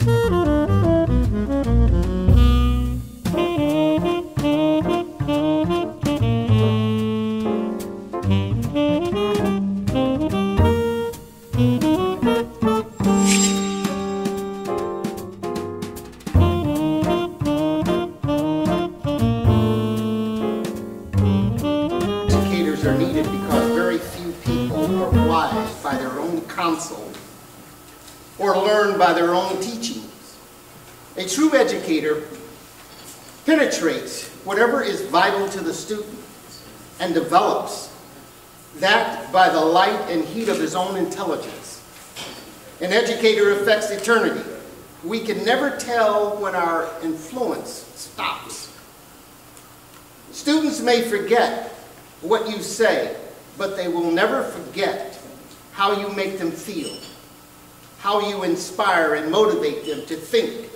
Educators are needed because very few people are wise by their own counsel or learn by their own teachings. A true educator penetrates whatever is vital to the student and develops that by the light and heat of his own intelligence. An educator affects eternity. We can never tell when our influence stops. Students may forget what you say, but they will never forget how you make them feel, how you inspire and motivate them to think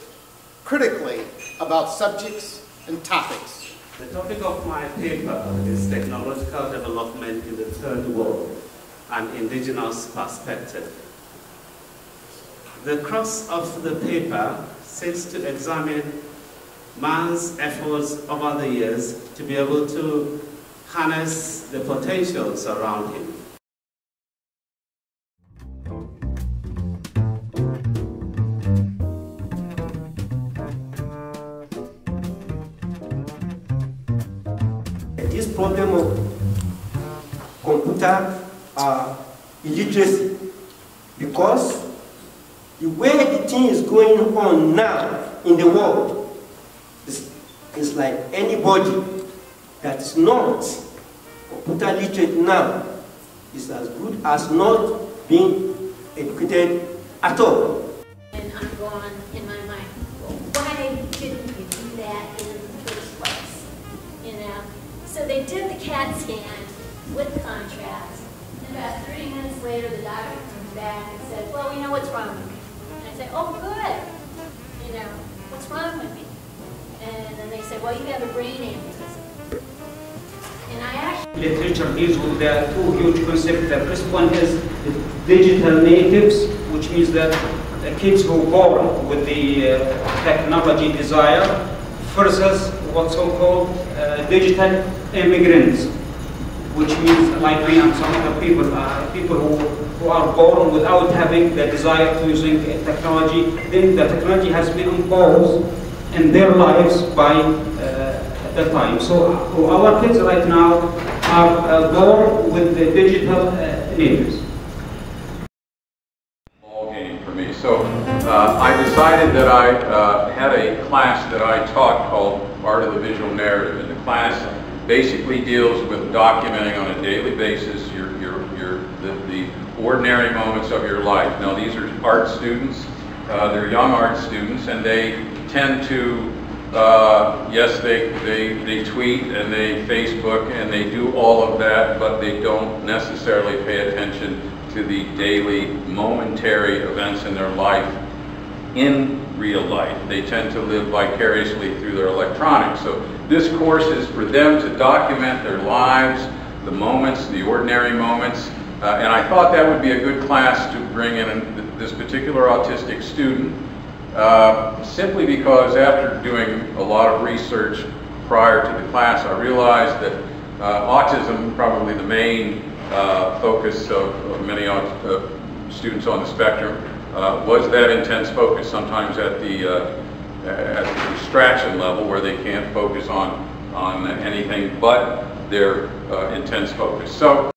critically about subjects and topics. The topic of my paper is technological development in the third world, an indigenous perspective. The crux of the paper seeks to examine man's efforts over the years to be able to harness the potentials around him. This problem of computer illiteracy, because the way the thing is going on now in the world is like anybody that is not computer literate now is as good as not being educated at all. And I'm going in my mind, well, why didn't you do that in the first place? You know? So they did the CAT scan with contrast, and about 30 minutes later the doctor comes back and says, well, we know what's wrong with me. And I say, oh, good. You know, what's wrong with me? And then they say, well, you have a brain aneurysm. And I actually... Literature deals with the two huge concepts. The first one is the digital natives, which means that the kids who are born with the technology desire, versus what's so-called digital immigrants, which means like me and some other people, people who are born without having the desire to using technology. Then the technology has been imposed in their lives by the time. So our kids right now are born with the digital natives. Ball game for me. So I decided that I had a class that I taught called Art of the Visual Narrative, and the class basically deals with documenting on a daily basis the ordinary moments of your life. Now these are art students, they're young art students, and they tend to, yes, they tweet and they Facebook and they do all of that, but they don't necessarily pay attention to the daily momentary events in their life in real life. They tend to live vicariously through their electronics. So this course is for them to document their lives, the moments, the ordinary moments, and I thought that would be a good class to bring in this particular autistic student, simply because after doing a lot of research prior to the class, I realized that autism, probably the main focus of many students on the spectrum, was that intense focus, sometimes at the distraction level where they can't focus on anything but their intense focus. So